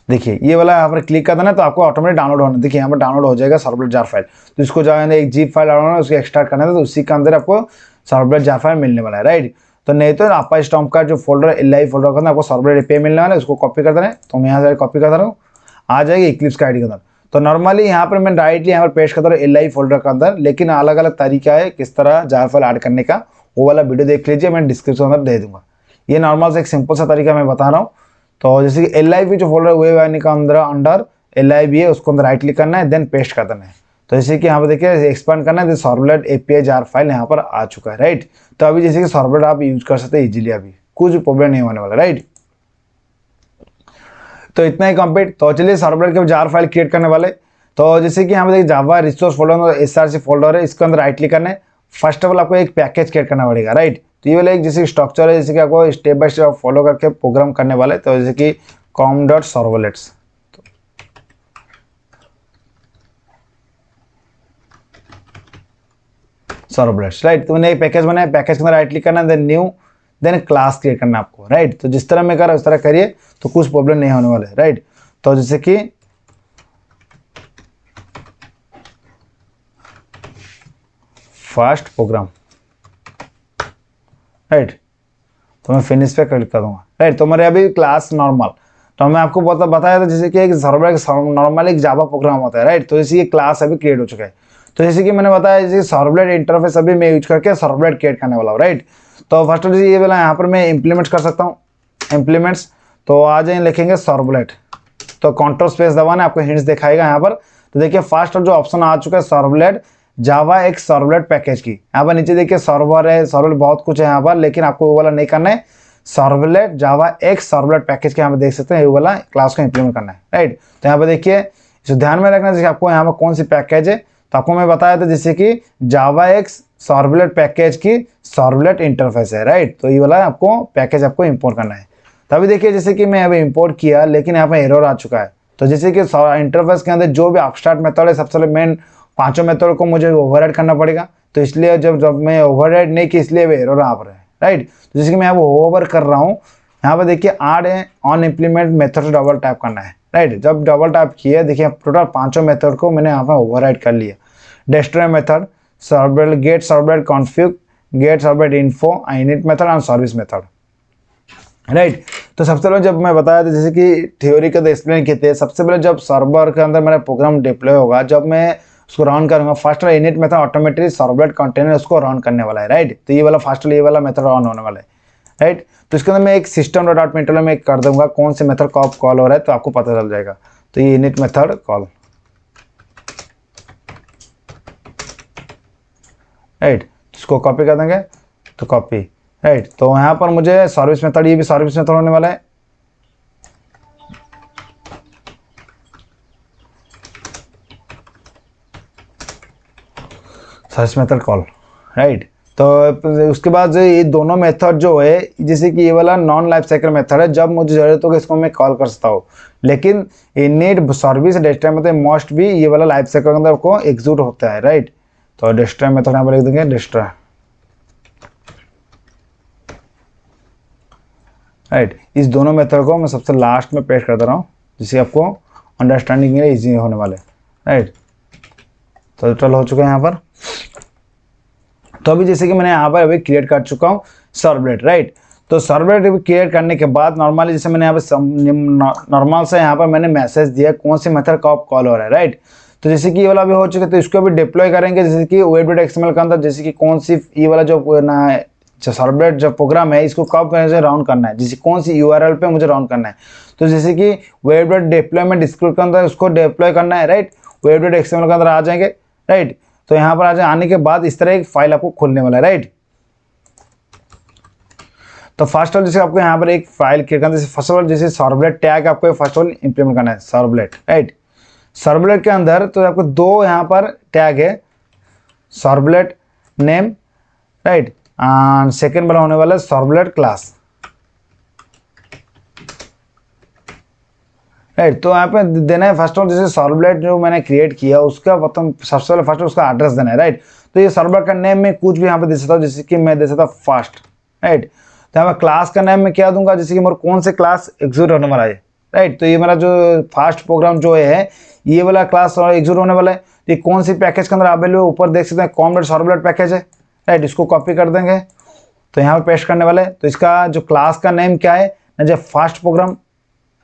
देखिए ये वाला यहाँ पर क्लिक कर देना तो आपको ऑटोमेटिक डाउनलोड होना, देखिए यहाँ पर डाउनलोड हो जाएगा सर्वलेट जार फाइल। तो इसको जाए एक जीप फाइल डाउनलोड उसको एक्सट्रैक्ट करना था, तो उसी के अंदर आपको सर्वलेट जार फाइल मिलने वाला है, राइट। तो नहीं तो अपाचे टॉमकैट जो फोल्डर LIV फोल्डर के अंदर आपको सर्वलेट API मिलने वाला है, उसको कॉपी कर देना है। तो मैं यहाँ से कॉपी कर रहा हूँ, आ जाएगी इक्लिप्स का आईडी के अंदर। तो नॉर्मली यहाँ पर मैं डायरेक्टली यहाँ पर पेस्ट करता हूँ LIV फोल्डर के अंदर, लेकिन अलग अलग तरीका है किस तरह जार फाइल ऐड करने का, वो वाला वीडियो देख लीजिए, मैं डिस्क्रिप्शन में दे दूंगा। ये नॉर्मल से एक सिंपल सा तरीका मैं बता रहा हूँ। तो जैसे कि LIV जो फोल्डर वेब आईएनए का अंदर LIV है, उसको अंदर राइट क्लिक करना है, देन पेस्ट कर देना है। तो जैसे कि यहाँ पर देखिए एक्सपांड करना है, सर्वलेट API जार फाइल यहाँ पर आ चुका है, राइट। तो अभी जैसे कि सर्वलेट आप यूज कर सकते हैं इजीली, अभी कुछ प्रॉब्लम नहीं होने वाला, राइट। तो इतना ही कंप्लीट। तो चलिए सर्वलेट के जार फाइल क्रिएट करने वाले। तो जैसे कि यहाँ पर देखिए Java resource folder SRC folder है, इसके अंदर राइट क्लिक करना है। फर्स्ट ऑफ ऑल आपको एक पैकेज क्रिएट करना पड़ेगा, राइट। तो ये वाला एक जैसे स्ट्रक्चर है, जैसे कि आपको स्टेप बाय स्टेप फॉलो करके प्रोग्राम करने वाले। तो जैसे कि com.servlets, सर्वलेट्स, राइट। तो मैंने एक पैकेज बनाया, पैकेज के अंदर राइट क्लिक करना, then new, then class create करना आपको, राइट। तो जिस तरह मैं कर रहा हूँ उस तरह करिए, तो कुछ प्रॉब्लम नहीं होने वाले, राइट। तो जैसे कि फर्स्ट प्रोग्राम, राइट। तो मैं फिनिश पे क्लिक कर दूंगा, राइट। तो मेरे अभी क्लास नॉर्मल, तो मैं आपको बताया था जैसे कि एक सर्वलेट नॉर्मल एक जावा प्रोग्राम होता है, राइट। तो जैसे ये क्लास अभी क्रिएट हो चुका है। तो जैसे कि मैंने बताया जैसे सर्वलेट इंटरफेस अभी मैं यूज करके सर्वलेट क्रिएट करने वाला हूँ, राइट। तो फर्स्ट ऑफ ये वाला यहाँ पर मैं इम्प्लीमेंट कर सकता हूँ, इम्प्लीमेंट्स। तो आ जाए लिखेंगे सर्वलेट, तो कंट्रोल स्पेस दबाना, आपको हिंट्स दिखाएगा यहाँ पर। तो देखिए फर्स्ट जो ऑप्शन आ चुका है सर्वलेट जावा एक सर्वलेट पैकेज की, यहाँ पर नीचे देखिए सर्वर है, सर्वलेट बहुत कुछ है यहाँ पर, लेकिन आपको वो वाला नहीं करना है। सर्वलेट जावा एक सर्वलेट पैकेज के यहाँ पे देख सकते हैं, ये वाला क्लास को इंप्लीमेंट करना है, राइट। तो यहाँ पे देखिए इसे ध्यान में रखना। जैसे आपको यहाँ पर कौन सी पैकेज है, तो आपको मैं बताया था जैसे कि जावा एक्स सर्वलेट पैकेज की सर्वलेट इंटरफेस है, राइट। तो ये वाला आपको पैकेज आपको इंपोर्ट करना है। तो अभी देखिए जैसे कि मैं अभी इंपोर्ट किया, लेकिन यहाँ पर एरर आ चुका है। तो जैसे कि इंटरफेस के अंदर जो भी अपस्टार्ट मेथड है, सबसे मेन 5 मेथड को मुझे ओवरराइड करना पड़ेगा। तो इसलिए जब मैं ओवरराइड नहीं की, इसलिए एरर आ रहा है, राइट। तो जैसे कि मैं यहाँ ओवर कर रहा हूँ, यहाँ पर देखिए ऐड है ऑन इम्प्लीमेंट मेथड से डबल टैप करना है, राइट। जब डबल टैप किया, देखिए टोटल 5 मेथड को मैंने यहाँ पर ओवरराइड कर लिया। Destroy method, servlet, gate servlet config, gate servlet info, init method and service method, right. तो सबसे पहले जब मैं बताया था जैसे कि थ्योरी का एक्सप्लेन किए थे, सबसे पहले जब सर्वर के अंदर मेरा प्रोग्राम डिप्लॉय होगा, जब मैं उसको रन करूंगा, फर्स्ट वाला init method automatically servlet container उसको रन करने वाला है, राइट। तो ये वाला फर्स्ट वाला ये वाला मेथड रन होने वाला है, राइट। तो इसके अंदर मैं एक सिस्टम डॉट मेथड में कर दूंगा कौन से मेथड कब कॉल हो रहा है, तो आपको पता चल जाएगा। तो ये इनिट मेथड कॉल, राइट। इसको कॉपी कर देंगे, तो कॉपी, राइट। तो यहाँ पर मुझे सर्विस मेथड, ये भी सर्विस मेथड होने वाला है, सर्विस मेथड कॉल, राइट। तो उसके बाद ये दोनों मेथड जो है, जैसे कि ये वाला नॉन लाइफ साइकिल मेथड है, जब मुझे जरूरत होगी इसको मैं कॉल कर सकता हूँ। लेकिन init service destroy method most भी ये वाला लाइफ साइकिल के अंदर को एग्जीक्यूट होता है, राइट। तो डेस्ट्रॉय मेथड यहाँ पर लिख देंगे डिस्ट्रॉय, राइट। इस दोनों मेथड को मैं सबसे लास्ट में पेस्ट कर दे रहा हूँ, जिससे आपको अंडरस्टैंडिंग के लिए ईजी होने वाले, राइट। तो टोटल हो चुका है यहाँ पर। तो अभी जैसे कि मैंने यहाँ पर अभी क्रिएट कर चुका हूँ सर्वलेट, राइट। तो सर्वलेट क्रिएट करने के बाद नॉर्मली जैसे मैंने यहाँ पर नॉर्मल से यहाँ पर मैंने मैसेज दिया कौन सी मेथड कब कॉल हो रहा है, राइट। तो जैसे कि ये वाला भी हो चुका है, तो इसको भी डिप्लॉय करेंगे। जैसे कि वेब.xml के अंदर जैसे कि कौन सी ये वाला जो ना सर्वलेट जो प्रोग्राम है, इसको कब मुझे रन करना है, जैसे कौन सी URL पे मुझे रन करना है। तो जैसे कि वेब.डिप्लॉयमेंट स्क्रिप्ट के अंदर उसको डिप्लॉय करना है, राइट। वेब.xml के अंदर आ जाएंगे, राइट। तो यहाँ पर आने के बाद इस तरह एक फाइल आपको खोलने वाला है, राइट। तो फर्स्ट ऑफ जैसे आपको यहाँ पर एक फाइल क्रिएट करना है, फर्स्ट ऑफ ऑल जैसे सर्वलेट टैग आपको फर्स्ट ऑफ ऑल इंप्लीमेंट करना है, सर्वलेट, राइट। सर्वलेट के अंदर तो आपको दो यहाँ पर टैग है, servlet name, right, and second वाला होने वाला है सर्वलेट क्लास, राइट। तो यहाँ पे देना है फर्स्ट ऑफ जैसे सर्वलेट जो मैंने क्रिएट किया उसका सबसे पहले फर्स्ट उसका एड्रेस देना है, राइट। तो ये सर्वलेट का नेम में कुछ भी यहाँ पे दे सकता हूँ, जैसे कि मैं दे सकता हूँ फर्स्ट, राइट। तो यहाँ पर क्लास का नेम में क्या दूंगा, जैसे कि मेरे कौन से क्लास एग्जीक्यूट होने वाला है, राइट। तो ये मेरा जो फास्ट प्रोग्राम जो है ये वाला क्लास एग्जीक्यूट होने वाला है। तो ये कौन सी पैकेज के अंदर अवेलेबल है, ऊपर देख सकते हैं कॉम सर्वलेट पैकेज है, राइट। इसको कॉपी कर देंगे, तो यहाँ पर पेस्ट करने वाले। तो इसका जो क्लास का नेम क्या है, जो फास्ट प्रोग्राम,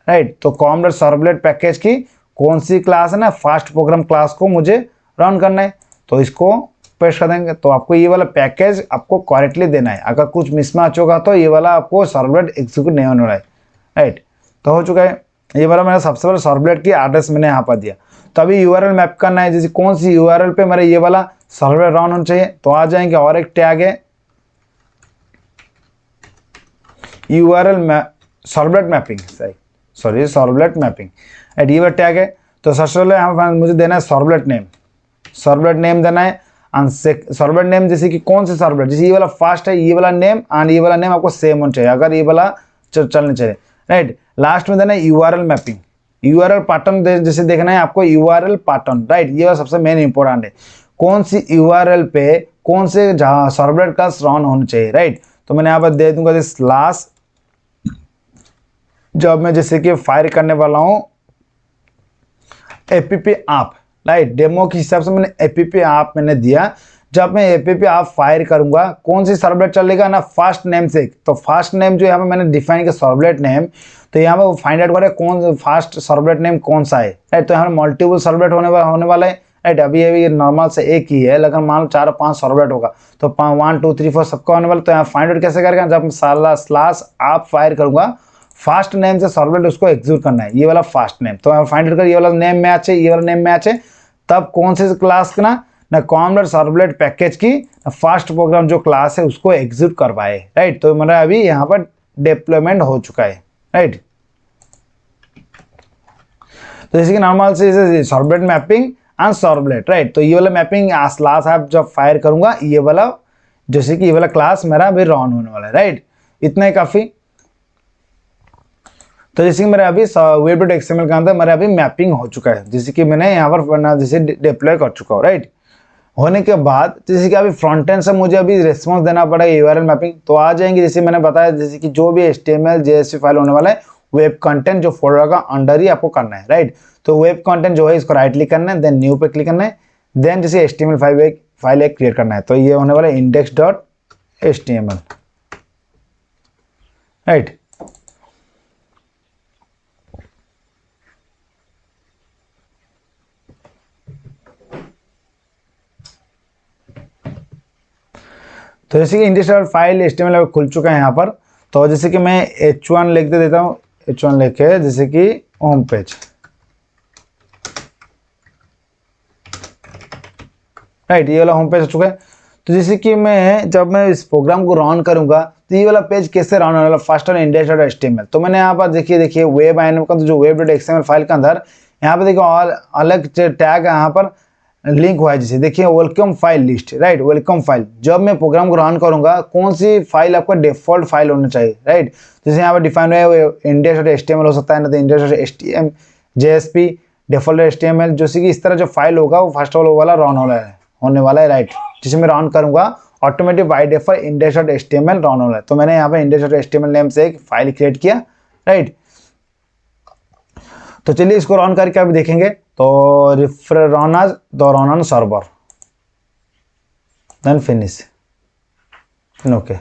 राइट। तो कॉम सर्वलेट पैकेज की कौन सी क्लास है ना, फास्ट प्रोग्राम क्लास को मुझे रन करना है, तो इसको पेस्ट कर देंगे। तो आपको ये वाला पैकेज आपको करेक्टली देना है, अगर कुछ मिसमैच होगा तो ये वाला आपको सर्वलेट एग्जीक्यूट नहीं होने वाला है, राइट। तो हो चुका है, ये वाला मेरा सबसे पहले सर्वलेट की एड्रेस मैंने यहाँ पर दिया। तो अभी URL मैप करना है, जैसे कौन सी URL पे मेरा ये वाला सर्वलेट रन होना चाहिए। तो आ जाएंगे और एक टैग है URL servlet mapping, sorry servlet mapping, at ये टैग है। तो सबसे पहले यहाँ पर मुझे देना है सर्वलेट नेम देना है। एंड सर्वलेट नेम जैसे कि कौन से सर्वलेट, जैसे ये वाला फास्ट है, ये वाला नेम एंड ये वाला नेम आपको सेम होना चाहिए, अगर ये वाला चलने चाहिए, राइट। लास्ट में देना है URL मैपिंग, URL पैटर्न जैसे देखना है आपको URL पैटर्न, राइट। ये सबसे मेन इंपॉर्टेंट है, कौन सी URL पे कौन से जहाँ सर्वलेट का रन होना चाहिए, राइट। तो मैंने यहाँ पर दे दूंगा स्लैश, जब मैं जैसे कि फायर करने वाला हूँ app आप, राइट। डेमो के हिसाब से मैंने app आप मैंने दिया। जब मैं app आप फायर करूंगा, कौन सी सर्वलेट चलेगा ना, फास्ट नेम से। तो फास्ट नेम जो यहाँ पे मैंने डिफाइन किया सर्वलेट नेम, तो यहाँ पे फाइंड आउट करें कौन फास्ट सर्वलेट नेम कौन सा है, राइट। तो यहाँ मल्टीपल सर्वलेट होने वाला है, राइट। अभी नॉर्मल से एक ही है, लेकिन मान लो 4-5 सर्वलेट होगा, तो 1 2 3 4 सबका होने वाला। तो यहाँ फाइंड आउट कैसे करेगा, जब स्लैश आप फायर करूंगा, फास्ट नेम से सर्वलेट उसको एग्जीक्यूट करना है, ये वाला फास्ट नेम। तो फाइंड आउट कर ये वाला नेम मैच है, ये वाला नेम मैच है, तब कौन से क्लास का ना कॉम सर्वलेट पैकेज की फास्ट प्रोग्राम जो क्लास है उसको एग्जीक्यूट करवाए, राइट। तो मेरा अभी यहाँ पर डिप्लॉयमेंट हो चुका है, राइट। तो जैसे कि नॉर्मल से servlet mapping and servlet, right. तो ये वाला मैपिंग लास्ट ऐप जब फायर करूंगा, ये वाला जैसे कि ये वाला क्लास मेरा अभी रन होने वाला है, राइट। इतना ही काफी। तो जैसे कि मेरा अभी web.xml के अंदर मेरा अभी मैपिंग हो चुका है, जैसे कि मैंने यहाँ पर जैसे डिप्लॉय कर चुका हूँ, राइट। होने के बाद जैसे कि अभी फ्रंट एंड से मुझे अभी रिस्पॉन्स देना पड़ेगा यूआरएल मैपिंग, तो आ जाएंगे जैसे मैंने बताया, जैसे कि जो भी HTML JSP फाइल होने वाला है वेब कंटेंट जो फोल्डर का अंडर ही आपको करना है, राइट। तो वेब कंटेंट जो है इसको राइट क्लिक करना है, देन न्यू पे क्लिक करना है, देन जैसे HTML फाइल एक क्रिएट करना है। तो ये होने वाला है index.html, राइट। तो जैसे कि इंडेक्स फाइल HTML खुल चुका है यहाँ पर। तो जैसे कि मैं h1 लिख देता हूँ, h1 लिखे जैसे कि होम पेज, राइट। ये वाला होम पेज हो चुका है। तो जैसे कि जब मैं इस प्रोग्राम को रन करूंगा तो ये वाला पेज कैसे रन होने वाला, फर्स्ट और index.html। तो मैंने यहाँ पर देखिए वेब आइनम का जो web.xml फाइल के अंदर यहाँ पे देखिए ऑल अलग टैग यहाँ पर लिंक हुआ है, जैसे देखिए welcome file list, right. Welcome file जब मैं प्रोग्राम को रन करूंगा कौन सी फाइल आपका डिफॉल्ट फाइल होना चाहिए, राइट। जैसे यहाँ पर डिफाइन है index.html हो सकता है ना, तो index.html JSP डिफॉल्ट HTML, जैसे कि इस तरह जो फाइल होगा वो फर्स्ट ऑफ ऑल वाला रन होने वाला है, राइट। जिसे मैं रन करूंगा automatic by default index.html run हो रहा है। तो मैंने यहाँ पर index.html नेम से एक फाइल क्रिएट किया, राइट। तो चलिए इसको रन करके अभी देखेंगे। तो run on server, then finish, okay,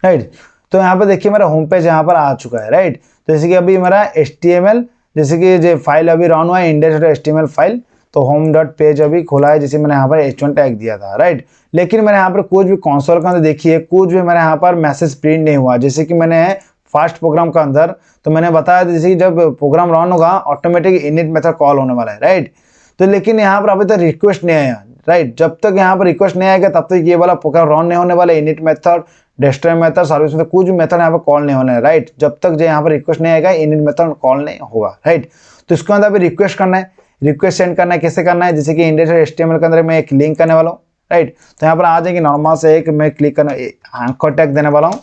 right. तो यहाँ पर देखिए मेरा होम पेज यहाँ पर आ चुका है, राइट। तो जैसे कि अभी मेरा HTML जैसे कि जो फाइल अभी रन हुआ है index.html फाइल, तो होम डॉट पेज अभी खुला है, जैसे मैंने यहाँ पर h1 टैग दिया था, राइट। लेकिन मैंने यहाँ पर कुछ भी कंसोल के अंदर देखिए कुछ भी मेरे यहाँ पर मैसेज प्रिंट नहीं हुआ, जैसे कि मैंने फर्स्ट प्रोग्राम के अंदर तो मैंने बताया जैसे कि जब प्रोग्राम रन होगा ऑटोमेटिक इनिट मेथड कॉल होने वाला है, राइट। तो लेकिन यहाँ पर अभी तक रिक्वेस्ट नहीं आया, राइट। जब तक यहाँ पर रिक्वेस्ट नहीं आएगा तब तक ये वाला प्रोग्राम रन नहीं होने वाला, init method destroy method service method कुछ भी मेथड यहाँ पर कॉल नहीं होना है, राइट। जब तक जो यहाँ पर रिक्वेस्ट नहीं आएगा इनिट मेथड कॉल नहीं होगा, राइट। तो इसके अंदर अभी रिक्वेस्ट करना है, रिक्वेस्ट सेंड करना है, कैसे करना है, जैसे कि index.html के अंदर मैं एक लिंक करने वाला हूँ, राइट। तो यहाँ पर आ जाएंगे नॉर्मल से एक मैं क्लिक करना एंकर टैग देने वाला हूँ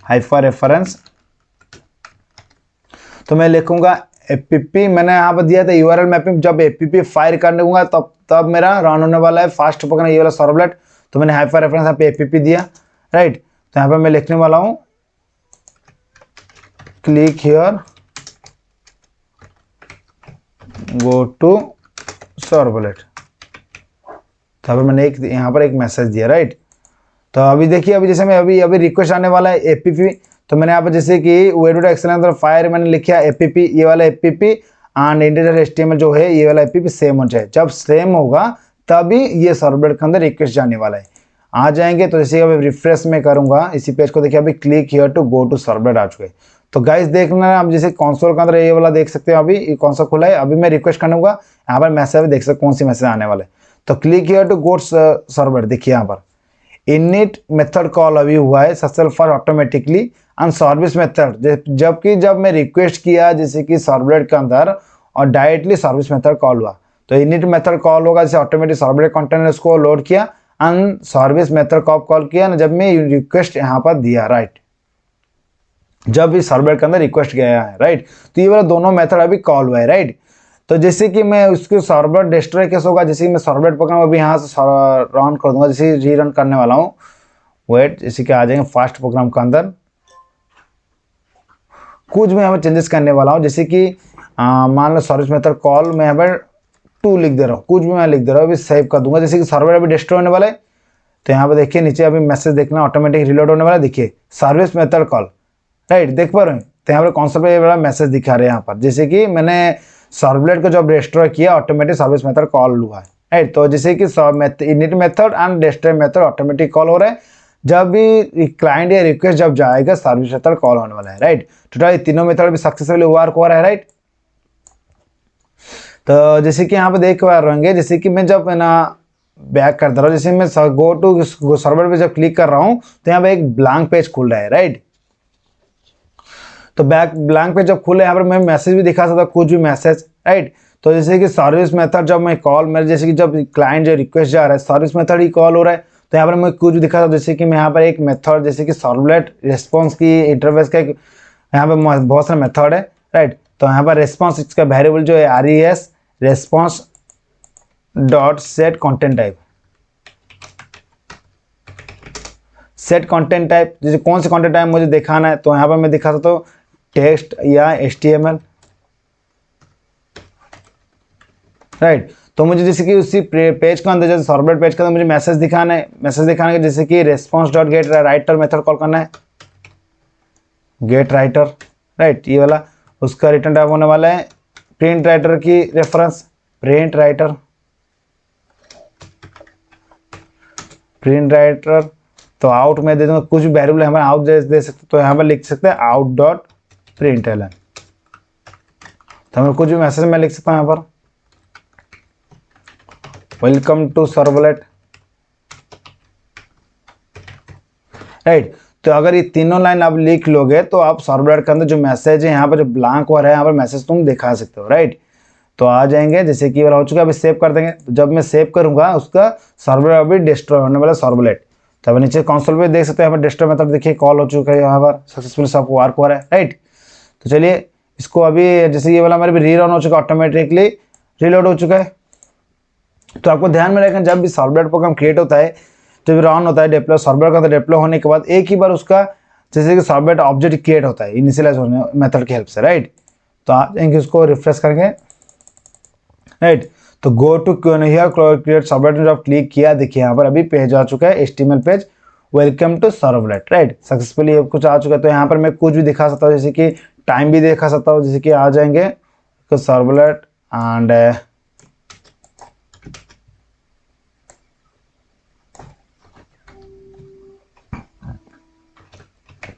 हाइफर रेफरेंस। तो मैं लिखूंगा एपीपी, मैंने यहाँ पर दिया था यूआरएल मैपिंग, जब एपीपी फायर करने दूंगा तब मेरा रन होने वाला है फास्ट प्रोग्राम ये वाला सर्वलेट। तो मैंने हाइफर रेफरेंस यहाँ पे एपीपी दिया, राइट। तो यहाँ पर मैं लिखने वाला हूँ click here go to servlet. तो यहाँ पर मैंने यहाँ पर एक मैसेज दिया, राइट। तो अभी देखिए अभी जैसे मैं अभी रिक्वेस्ट आने वाला है एपीपी, तो मैंने यहाँ पर जैसे कि web.xml अंदर फायर मैंने लिखा एपीपी, ये वाला एपीपी एंड index.html जो है ये वाला एपीपी सेम होना चाहिए। जब सेम होगा तभी ये सर्वलेट के अंदर रिक्वेस्ट जाने वाला है। आ जाएंगे तो जैसे अभी रिफ्रेश में करूंगा इसी पेज को, देखिए अभी click here to go to servlet आ चुके। तो गाइस देखना आप जैसे कंसोल के अंदर ये वाला देख सकते हो, अभी ये कौन सा खुला है, अभी मैं रिक्वेस्ट करूंगा यहाँ पर मैसेज देख सकते कौन सी मैसेज आने वाले। तो click here to go servlet, देखिए यहाँ पर इनिट मेथड कॉल अभी हुआ है successful for automatically and service method, जबकि जब मैं रिक्वेस्ट किया जैसे कि सर्वलेट के अंदर और डायरेक्टली सर्विस मेथड कॉल हुआ। तो इनिट मेथड कॉल होगा जैसे ऑटोमेटिक सर्वलेट कंटेनर को लोड किया एंड सर्विस मेथड कॉल किया ना जब मैं रिक्वेस्ट यहाँ पर दिया, राइट। जब इस सर्वलेट के अंदर रिक्वेस्ट गया है, राइट। तो ये वाला दोनों मेथड अभी कॉल हुआ है, राइट। तो जैसे कि मैं उसको सर्वलेट डिस्ट्रॉय कैसे होगा, जैसे कि मैं सर्वलेट प्रोग्राम अभी यहाँ से रन कर दूंगा, जैसे रीरन करने वाला हूँ, वेट, जैसे कि आ जाएंगे फास्ट प्रोग्राम के अंदर कुछ भी यहाँ पर चेंजेस करने वाला हूँ, जैसे कि मान लो सर्विस मेथड कॉल मैं यहाँ पर 2 लिख दे रहा हूँ, कुछ भी मैं लिख दे रहा हूँ, अभी सेव कर दूंगा। जैसे कि सर्वर अभी डिस्ट्रॉय होने वाला है, तो यहाँ पे देखिए नीचे अभी मैसेज देखना ऑटोमेटिक रिलोड होने वाला है, देखिए सर्विस मेथड कॉल, राइट, देख पा रहे हैं। तो यहाँ पर कॉन्सेप्ट ये वाला मैसेज दिखा रहे हैं यहाँ पर, जैसे कि मैंने सर्वलेट को जब डिस्ट्रॉय किया ऑटोमेटिक सर्विस मेथड कॉल हुआ है, राइट। तो जैसे कि init method and destroy method automatic call हो रहा है, जब भी क्लाइंट या रिक्वेस्ट जब जाएगा सर्विस मेथड कॉल होने वाला है, राइट। टोटल तीनों मेथड भी सक्सेसफुली वर्क हो रहा है, राइट। तो जैसे कि यहाँ पे देख पा रहेंगे, जैसे कि मैं जब ना बैक करता रहा हूँ, जैसे मैं गो टू सर्वर पे जब क्लिक कर रहा हूँ तो यहाँ पे एक ब्लैंक पेज खुल रहा है, राइट। तो बैक ब्लैंक पे जब खुले यहाँ पर मैं मैसेज भी दिखा सकता हूँ, कुछ भी मैसेज, राइट। तो जैसे कि सर्विस मेथड जब मैं कॉल मेरे जैसे कि जब क्लाइंट जो रिक्वेस्ट जा रहा है सर्विस मेथड ही कॉल हो रहा है, तो यहाँ पर मैं कुछ भी दिखा सकता हूँ। जैसे कि मैं यहाँ पर एक मेथड जैसे कि सर्वलेट रिस्पॉन्स की इंटरफेस का एक यहाँ पे बहुत सारे मेथड है, राइट। तो यहाँ पर रिस्पॉन्स इसका वेरिएबल जो है RES response dot set content type, set content type जैसे कौन से कंटेंट टाइप मुझे दिखाना है, तो यहाँ पर मैं दिखा सकता हूँ टेक्स्ट या HTML, राइट। तो मुझे जैसे कि उसी पेज के अंदर जैसे सर्वलेट पेज के अंदर मुझे मैसेज दिखाना है, मैसेज दिखाने के जैसे कि response dot gate writer method call करना है, गेट राइटर, राइट। ये वाला उसका रिटर्न टाइप होने वाला है प्रिंट राइटर की reference, print writer, print writer. तो आउट में दे दूंगा कुछ भी वेरिएबल हमें आउट दे सकते, तो यहाँ पर लिख सकते हैं आउट डॉट प्रिंट एलन। तो हमें कुछ भी मैसेज में लिख सकता हूँ यहाँ पर वेलकम टू सर्वलेट, राइट। तो अगर ये तीनों लाइन आप लिख लोगे तो आप सर्वलेट के अंदर जो मैसेज है यहाँ पर जो ब्लैंक हो रहा है यहाँ पर मैसेज तुम दिखा सकते हो, राइट। तो आ जाएंगे जैसे कि वाला हो चुका है, अभी सेव कर देंगे। तो जब मैं सेव करूंगा उसका सर्वलेट अभी डिस्ट्रॉय होने वाला सर्वलेट। तो अब नीचे कंसोल पे देख सकते हैं यहाँ पर डिस्ट्रॉय मेथड देखिए कॉल हो चुका है, यहाँ पर सक्सेसफुल सब वर्क हो रहा है, राइट। तो चलिए इसको अभी जैसे ये वाला हमारे भी री रन हो चुका है, ऑटोमेटिकली रीलोड हो चुका है। तो आपको ध्यान में रखना जब भी सर्वलेट प्रोग्राम क्रिएट होता है, जब रन होता है डिप्लॉय सर्वलेट का, तो डिप्लॉय होने के बाद एक ही बार उसका जैसे कि सर्वलेट ऑब्जेक्ट क्रिएट होता है इनिशियलाइज होने मेथड की हेल्प से, राइट। तो आप इनके उसको रिफ्रेश करेंगे, राइट। तो go to here create servlet में जब क्लिक किया देखिए यहाँ पर अभी पेज आ चुका है HTML page welcome to servlet, right. Successfully कुछ आ चुका है। तो यहाँ पर मैं कुछ भी दिखा सकता हूँ, जैसे कि टाइम भी दिखा सकता हूँ, जैसे कि आ जाएंगे तो सर्वलेट एंड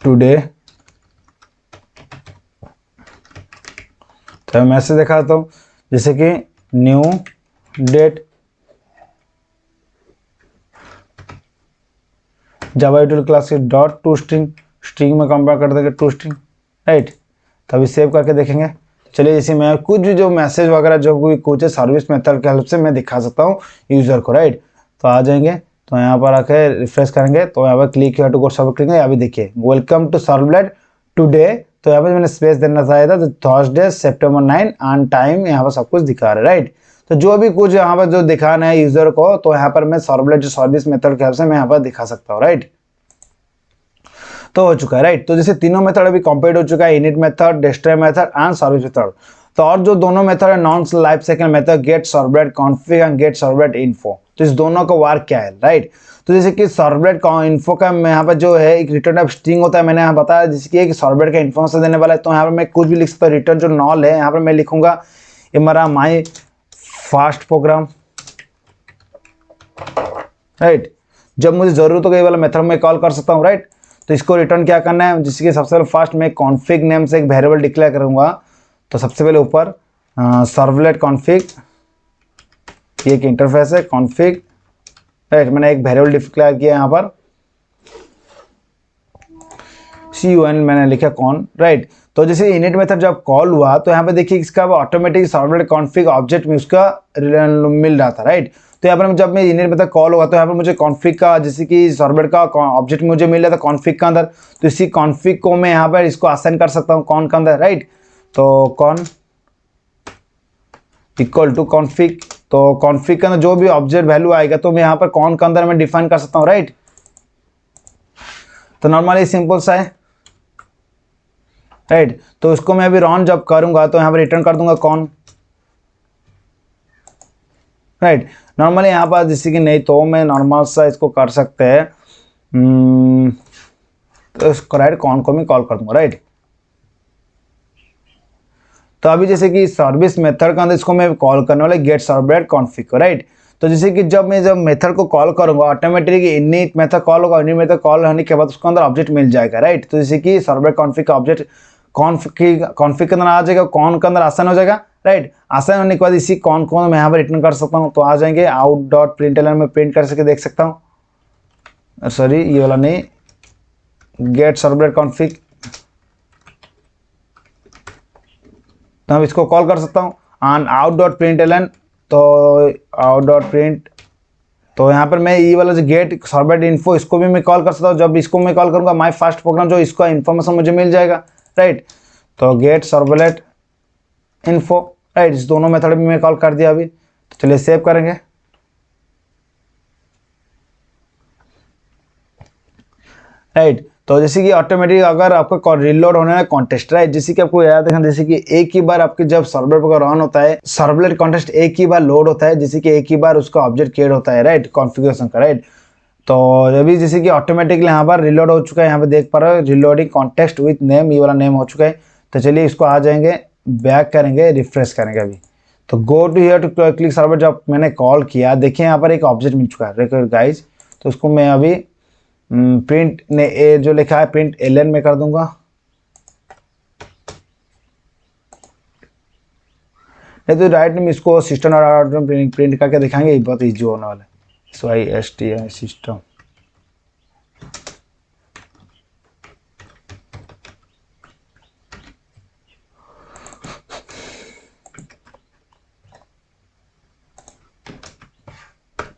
टुडे, तो मैसेज दिखाता हूँ जैसे कि न्यू डेट जावा यूटिल क्लास की डॉट टू स्ट्रिंग, स्ट्रिंग में कंपेयर कर देंगे टू स्ट्रिंग, राइट। तभी सेव करके देखेंगे। चलिए जैसे मैं कुछ भी जो मैसेज वगैरह जो भी कुछ है सर्विस मेथड की हेल्प से मैं दिखा सकता हूँ यूजर को, राइट। तो आ जाएंगे तो यहाँ पर आके रिफ्रेश करेंगे, तो यहाँ पर क्लिक किया टू गो सर्वलेट करेंगे, अभी देखिए वेलकम टू सर्वलेट टुडे। तो यहाँ पर मैंने स्पेस देना चाहिए था, तो थर्सडे September 9 एंड टाइम यहाँ पर सब कुछ दिखा रहा है, राइट। तो जो भी कुछ यहाँ पर जो दिखाना है यूजर को, तो यहाँ पर मैं सर्वलेट जो सर्विस मेथड के हेल्प से मैं यहाँ पर दिखा सकता हूँ, राइट। तो हो चुका है, राइट। तो जैसे तीनों मेथड अभी कंप्लीट हो चुका है, init method, destroy method and service method. तो और जो दोनों मेथड है non life cycle method gate servlet config and gate servlet info, तो इस दोनों का वर्क क्या है, राइट। तो जैसे कि सर्वलेट इन्फो का यहाँ पर जो है एक रिटर्न टाइप स्ट्रिंग होता है, मैंने यहाँ बताया जैसे कि एक सर्वलेट का इन्फॉर्मेशन देने वाला है। तो यहाँ पर मैं कुछ भी लिख सकता हूँ, रिटर्न जो नॉल है यहाँ पर मैं लिखूंगा ये मेरा माई फास्ट प्रोग्राम, राइट। जब मुझे जरूरत हो गई वाला मेथड में कॉल कर सकता हूँ, राइट। तो इसको रिटर्न क्या करना है, जिसके सबसे पहले फास्ट मैं कॉन्फिग नेम से एक वेरिएबल डिक्लेयर करूंगा। तो सबसे पहले ऊपर सर्वलेट कॉन्फिग, ये एक इंटरफेस है कॉन्फिग, राइट। मैंने एक वेरिएबल डिक्लेयर किया यहाँ पर CUN मैंने लिखा कॉन, राइट। तो जैसे इनिट मेथड जब कॉल हुआ तो यहाँ पे देखिए इसका ऑटोमेटिक सर्वलेट कॉन्फिग ऑब्जेक्ट में उसका मिल रहा था, राइट। तो यहाँ पर जब मैं इनिट मेथड कॉल हुआ तो यहाँ पर मुझे कॉन्फिग का जैसे कि सर्वलेट का ऑब्जेक्ट मुझे मिल रहा था कॉन्फिग का अंदर। तो इसी कॉन्फिग को मैं यहाँ पर इसको असाइन कर सकता हूँ कॉन के अंदर, राइट। तो कॉन इक्वल टू कॉन्फिग, तो कॉन्फिग के अंदर जो भी ऑब्जेक्ट वैल्यू आएगा तो मैं यहाँ पर कॉन के अंदर मैं डिफाइन कर सकता हूँ, राइट। तो नॉर्मली सिंपल सा है, राइट। तो इसको मैं अभी रन जब करूंगा तो यहाँ पर रिटर्न कर दूंगा कॉन, राइट। नॉर्मली यहाँ पर जैसे कि नहीं तो मैं नॉर्मल सा इसको कर सकते हैं, तो इसको राइट कॉन को मैं कॉल कर दूंगा, राइट। तो अभी जैसे कि सर्विस मेथड के अंदर इसको मैं कॉल करने वाला गेट सर्वलेट कॉन्फिग को, राइट। तो जैसे कि जब मेथड को कॉल करूंगा ऑटोमेटिकली इनिट मेथड कॉल होगा, इनिट मेथड कॉल होने के बाद उसके अंदर ऑब्जेक्ट मिल जाएगा, राइट। तो जैसे कि सर्वलेट कॉन्फिग का ऑब्जेक्ट कॉन्फिग के अंदर आ जाएगा, कॉन के अंदर आसान हो जाएगा, राइट। आसान होने के बाद इसी कॉन को मैं यहाँ पर रिटर्न कर सकता हूँ। तो आ जाएंगे आउट डॉट प्रिंट एलन में प्रिंट कर सके देख सकता हूँ, सॉरी ये वाला नहीं, गेट सर्वलेट कॉन्फिग, तो हम इसको कॉल कर सकता हूँ ऑन out.println। तो out.print, तो यहाँ पर मैं ये वाला जो गेट सर्वलेट इन्फो इसको भी मैं कॉल कर सकता हूँ। जब इसको मैं कॉल करूँगा माई फर्स्ट प्रोग्राम जो इसका इन्फॉर्मेशन मुझे मिल जाएगा, राइट। तो गेट सर्वलेट इन्फो, राइट, इस दोनों मेथड भी मैं कॉल कर दिया अभी। तो चलिए सेव करेंगे, राइट। तो जैसे कि ऑटोमेटिक अगर आपका रिलोड होने वाला कॉन्टेस्ट, राइट, जैसे कि आपको याद है जैसे कि एक ही बार आपके जब सर्वर पर रन होता है सर्वलेट कॉन्टेस्ट एक ही बार लोड होता है, जैसे कि एक ही बार उसका ऑब्जेक्ट क्रिएट होता है, राइट, कॉन्फ़िगरेशन का, राइट। तो अभी जैसे कि ऑटोमेटिकली यहाँ पर रिलोड हो चुका है, यहाँ पे देख पा रहे हो रिलोडिंग कॉन्टेस्ट विथ नेम, ये वाला नेम हो चुका है। तो चलिए इसको आ जाएंगे, बैक करेंगे, रिफ्रेश करेंगे अभी। तो go to here to click server, जब मैंने कॉल किया देखिए यहाँ पर एक ऑब्जेक्ट मिल चुका है गाइज। तो उसको मैं अभी प्रिंट ने जो लिखा है प्रिंट एलएन में कर दूंगा। नहीं तो राइट में इसको सिस्टम और प्रिंट करके दिखाएंगे, ये बहुत इजी होने वाला है। SYSTM system,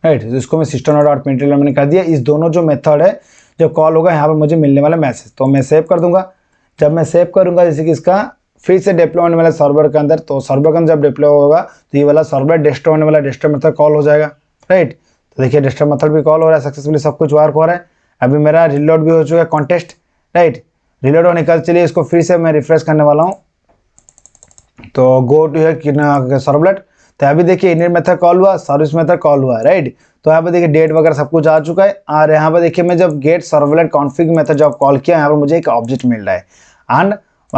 right. तो इसको मैं सिस्टम डॉट प्रिंटलन मैंने कर दिया। इस दोनों जो मेथड है जब कॉल होगा यहाँ पर मुझे मिलने वाला मैसेज, तो मैं सेव कर दूंगा। जब मैं सेव करूंगा जैसे कि इसका फिर से डिप्लॉय होने वाला सर्वर के अंदर, तो सर्वर के अंदर जब डिप्लॉय होगा तो ये वाला सर्वर डेस्कटॉप होने वाला डेस्कटॉप मेथड कॉल हो जाएगा, राइट। तो देखिए डेस्कटॉप मेथड भी कॉल हो रहा है सक्सेसफुली, सब कुछ वर्क हो रहा है। अभी मेरा रिलोड भी हो चुका है कॉन्टेस्ट, राइट। रिलोड होने का चलिए इसको फिर से मैं रिफ्रेश करने वाला हूँ। तो गो टू है सर्वलेट, तो अभी देखिए इनिट मेथड कॉल हुआ, सर्विस मेथड कॉल हुआ, राइट। तो यहाँ पे देखिए डेट वगैरह सब कुछ आ चुका है। और यहाँ पे देखिए मैं जब गेट सर्वलेट कॉन्फिग मेथड जब कॉल किया यहाँ पर मुझे एक ऑब्जेक्ट मिल रहा है। एंड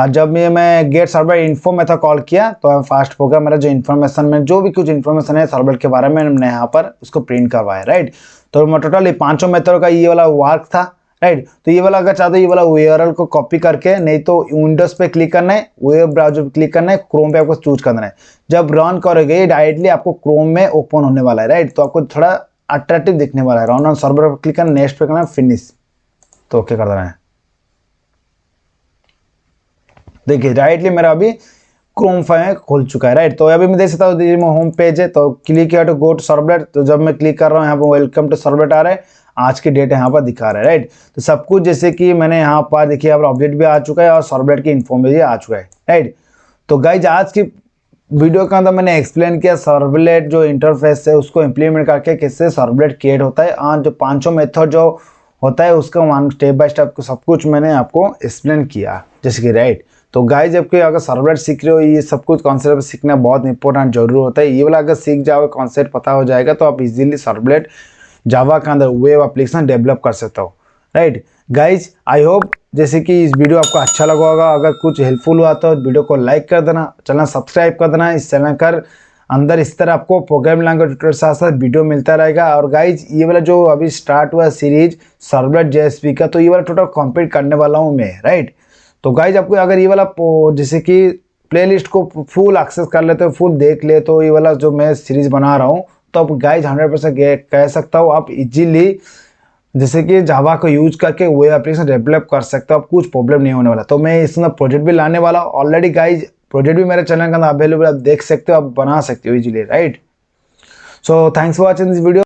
जब मैं gate servlet info method call किया तो फास्ट प्रोग्राम मेरा जो इन्फॉर्मेशन में जो भी कुछ इन्फॉर्मेशन है सर्वलेट के बारे में मैंने यहाँ पर उसको प्रिंट करवाया, राइट। तो मैं टोटल ये पांचों मेथड का ये वाला वर्क था, राइट। तो ये वाला अगर चाहते हो ये वाला URL को कॉपी करके, नहीं तो विंडोज पे क्लिक करना है, वेब ब्राउजर पे क्लिक करना है, क्रोम पे आपको चूज करना है। जब रन करोगे ये डायरेक्टली आपको क्रोम में ओपन होने वाला है, राइट। तो आपको थोड़ा अट्रैक्टिव दिखने वाला है। रन ऑन सर्वर पर क्लिक करना, नेक्स्ट पे करना, फिनिश, तो ओके कर देना है। देखिए डायरेक्टली मेरा अभी क्रोम फाइल खुल चुका है, राइट। तो अभी मैं देख सकता हूँ होम पेज है, तो क्लिक किया टू गो टू सर्वलेट। तो जब मैं क्लिक कर रहा हूँ यहाँ पर वेलकम टू सर्वलेट आ रहा है, आज की डेट यहाँ पर दिखा रहा है, राइट। तो सब कुछ जैसे कि मैंने यहाँ पर देखिए यहाँ पर अपडेट भी आ चुका है और सर्वलेट की इन्फॉर्मेशन भी आ चुका है, राइट। तो गाइज आज की वीडियो के अंदर मैंने एक्सप्लेन किया सर्वलेट जो इंटरफेस है उसको इम्प्लीमेंट करके कैसे सर्वलेट क्रिएट होता है, और जो पांचों मेथड जो होता है उसका वन स्टेप बाय स्टेप सब कुछ मैंने आपको एक्सप्लेन किया, जैसे कि, राइट। तो गाइज जबकि अगर सर्वलेट सीख रहे हो ये सब कुछ कॉन्सेप्ट सीखना बहुत इंपॉर्टेंट जरूर होता है। ये वाला अगर सीख जाओगे कॉन्सेप्ट पता हो जाएगा तो आप इजीली सर्वलेट जावा के अंदर वेब एप्लीकेशन डेवलप कर सकते हो, राइट। गाइज आई होप जैसे कि इस वीडियो आपको अच्छा लगा होगा। अगर कुछ हेल्पफुल हुआ तो वीडियो को लाइक कर देना, चैनल सब्सक्राइब कर देना। इस चैनल कर अंदर इस तरह आपको प्रोग्रामिंग लैंग्वेज ट्यूटोरियल साथ साथ वीडियो मिलता रहेगा। और गाइज ये वाला जो अभी स्टार्ट हुआ सीरीज सर्वलेट JSP का, तो ये वाला टोटल कंप्लीट करने वाला हूँ मैं, राइट। तो गाइज आपको अगर ये वाला जैसे कि प्लेलिस्ट को फुल एक्सेस कर लेते हो, फुल देख ले, तो ये वाला जो मैं सीरीज बना रहा हूँ तो आप गाइज 100% कह सकता हूँ आप इजीली जैसे कि जावा को यूज करके वेब एप्लीकेशन डेवलप कर सकते हो, आप कुछ प्रॉब्लम नहीं होने वाला। तो मैं इसमें प्रोजेक्ट भी लाने वाला हूँ ऑलरेडी गाइज, प्रोजेक्ट भी मेरे चैनल के अंदर अवेलेबल, आप देख सकते हो, आप बना सकते हो easily, right. So thanks for watching this video.